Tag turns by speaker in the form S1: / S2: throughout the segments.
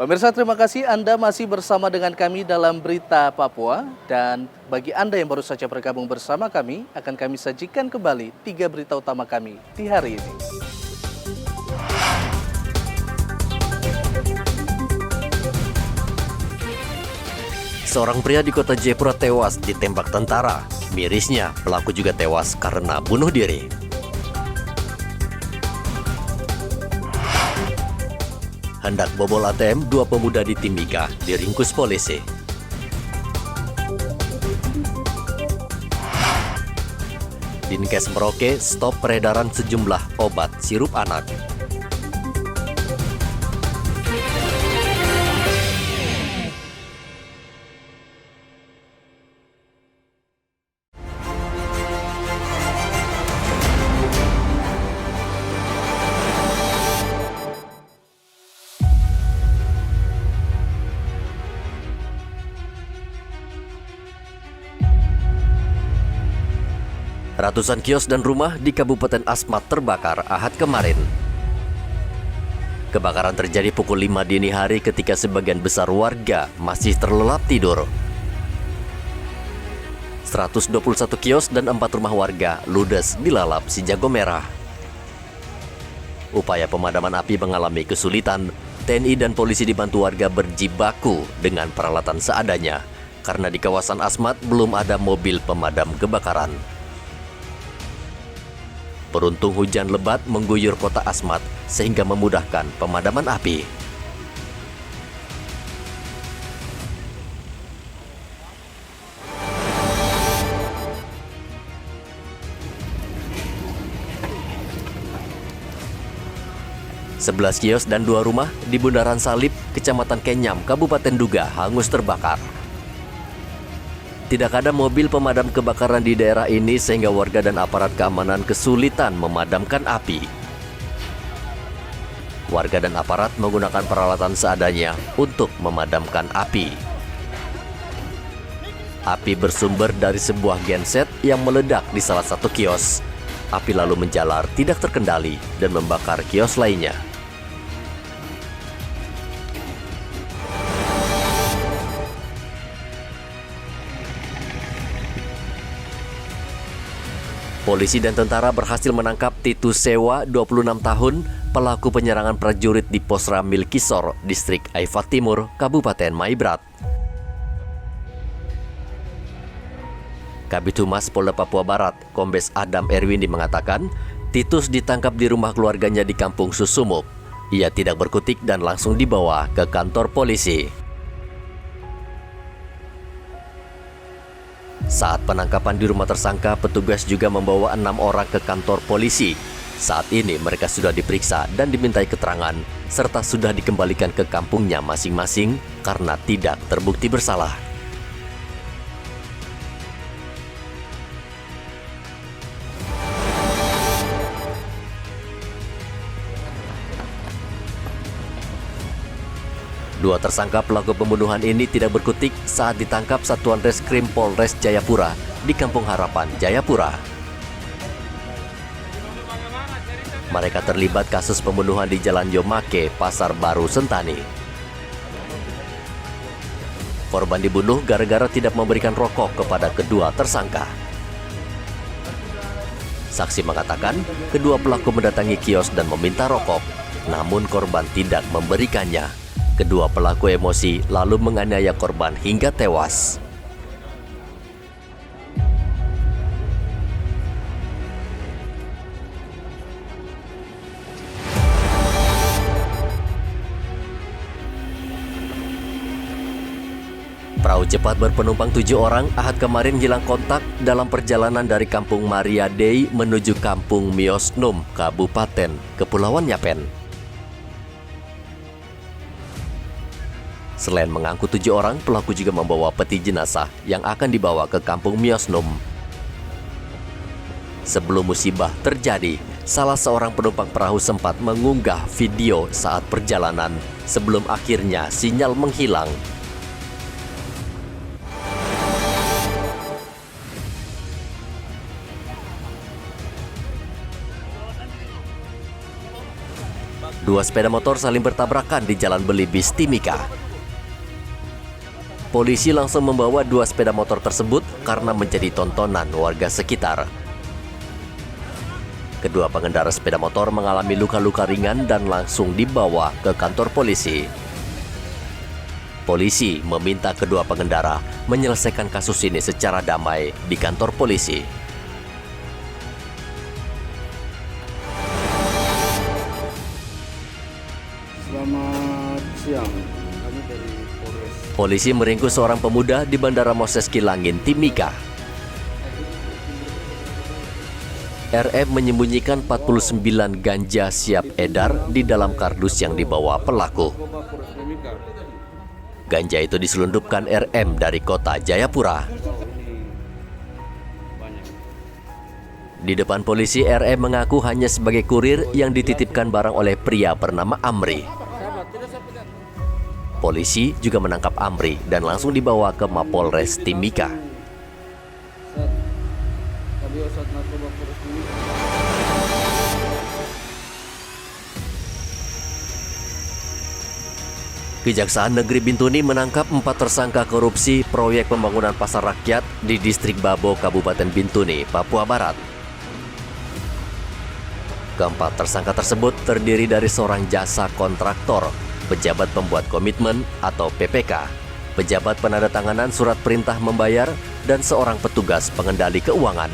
S1: Pemirsa, terima kasih Anda masih bersama dengan kami dalam Berita Papua. Dan bagi Anda yang baru saja bergabung bersama kami, akan kami sajikan kembali 3 berita utama kami di hari ini.
S2: Seorang pria di kota Jayapura tewas ditembak tentara. Mirisnya, pelaku juga tewas karena bunuh diri. Hendak bobol ATM, 2 pemuda di Timika diringkus polisi. Dinkes Merauke stop peredaran sejumlah obat sirup anak. Ratusan kios dan rumah di Kabupaten Asmat terbakar Ahad kemarin. Kebakaran terjadi pukul 5 dini hari ketika sebagian besar warga masih terlelap tidur. 121 kios dan 4 rumah warga ludes dilalap si jago merah. Upaya pemadaman api mengalami kesulitan. TNI dan polisi dibantu warga berjibaku dengan peralatan seadanya karena di kawasan Asmat belum ada mobil pemadam kebakaran. Beruntung hujan lebat mengguyur kota Asmat sehingga memudahkan pemadaman api. Sebelas kios dan 2 rumah di Bundaran Salib, Kecamatan Kenyam, Kabupaten Duga hangus terbakar. Tidak ada mobil pemadam kebakaran di daerah ini sehingga warga dan aparat keamanan kesulitan memadamkan api. Warga dan aparat menggunakan peralatan seadanya untuk memadamkan api. Api bersumber dari sebuah genset yang meledak di salah satu kios. Api lalu menjalar tidak terkendali dan membakar kios lainnya. Polisi dan tentara berhasil menangkap Titus Sewa, 26 tahun, pelaku penyerangan prajurit di Pos Ramil Kisor, Distrik Aifat Timur, Kabupaten Maibrat. Kabid Humas Polda Papua Barat, Kombes Adam Erwindi mengatakan, Titus ditangkap di rumah keluarganya di Kampung Susumuk. Ia tidak berkutik dan langsung dibawa ke kantor polisi. Saat penangkapan di rumah tersangka, petugas juga membawa 6 orang ke kantor polisi. Saat ini mereka sudah diperiksa dan dimintai keterangan, serta sudah dikembalikan ke kampungnya masing-masing karena tidak terbukti bersalah. Dua tersangka pelaku pembunuhan ini tidak berkutik saat ditangkap Satuan Reskrim Polres Jayapura di Kampung Harapan, Jayapura. Mereka terlibat kasus pembunuhan di Jalan Yomake, Pasar Baru, Sentani. Korban dibunuh gara-gara tidak memberikan rokok kepada kedua tersangka. Saksi mengatakan, kedua pelaku mendatangi kios dan meminta rokok, namun korban tidak memberikannya. Kedua pelaku emosi lalu menganiaya korban hingga tewas. Perahu cepat berpenumpang 7 orang Ahad kemarin hilang kontak dalam perjalanan dari Kampung Maria Dei menuju Kampung Miosnum, Kabupaten Kepulauan Yapen. Selain mengangkut 7 orang, pelaku juga membawa peti jenazah yang akan dibawa ke Kampung Miosnum. Sebelum musibah terjadi, salah seorang penumpang perahu sempat mengunggah video saat perjalanan sebelum akhirnya sinyal menghilang. Dua sepeda motor saling bertabrakan di Jalan Belibis, Timika. Polisi langsung membawa dua sepeda motor tersebut karena menjadi tontonan warga sekitar. Kedua pengendara sepeda motor mengalami luka-luka ringan dan langsung dibawa ke kantor polisi. Polisi meminta kedua pengendara menyelesaikan kasus ini secara damai di kantor polisi.
S3: Selamat siang, kami dari Polres.
S2: Polisi meringkus seorang pemuda di Bandara Moses Kilangin, Timika. RM menyembunyikan 49 ganja siap edar di dalam kardus yang dibawa pelaku. Ganja itu diselundupkan RM dari kota Jayapura. Di depan polisi, RM mengaku hanya sebagai kurir yang dititipkan barang oleh pria bernama Amri. Polisi juga menangkap Amri dan langsung dibawa ke Mapolres Timika. Kejaksaan Negeri Bintuni menangkap 4 tersangka korupsi proyek pembangunan pasar rakyat di Distrik Babo, Kabupaten Bintuni, Papua Barat. Keempat tersangka tersebut terdiri dari seorang jasa kontraktor, pejabat pembuat komitmen atau PPK, pejabat penandatanganan surat perintah membayar, dan seorang petugas pengendali keuangan.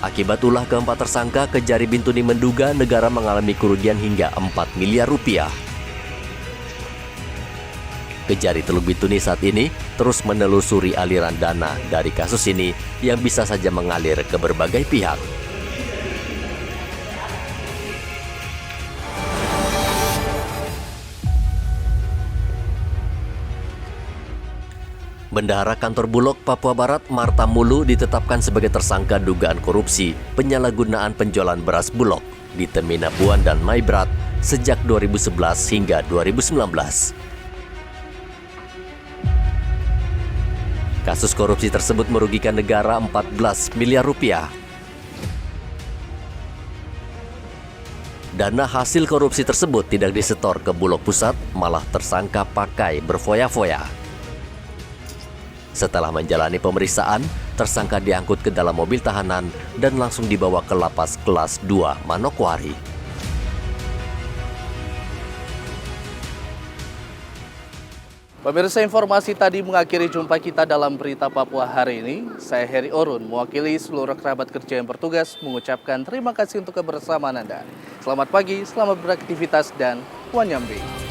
S2: Akibat ulah keempat tersangka, Kejari Bintuni menduga negara mengalami kerugian hingga 4 miliar rupiah. Kejari Teluk Bintuni saat ini terus menelusuri aliran dana dari kasus ini yang bisa saja mengalir ke berbagai pihak. Bendahara Kantor Bulog Papua Barat Marta Mulu ditetapkan sebagai tersangka dugaan korupsi penyalahgunaan penjualan beras Bulog di Temina Buan dan Maibrat sejak 2011 hingga 2019. Kasus korupsi tersebut merugikan negara 14 miliar rupiah. Dana hasil korupsi tersebut tidak disetor ke Bulog Pusat, malah tersangka pakai berfoya-foya. Setelah menjalani pemeriksaan, tersangka diangkut ke dalam mobil tahanan dan langsung dibawa ke lapas kelas 2 Manokwari.
S1: Pemirsa, informasi tadi mengakhiri jumpa kita dalam Berita Papua hari ini. Saya Heri Orun, mewakili seluruh kerabat kerja yang bertugas, mengucapkan terima kasih untuk kebersamaan Anda. Selamat pagi, selamat beraktivitas, dan Wanyambe.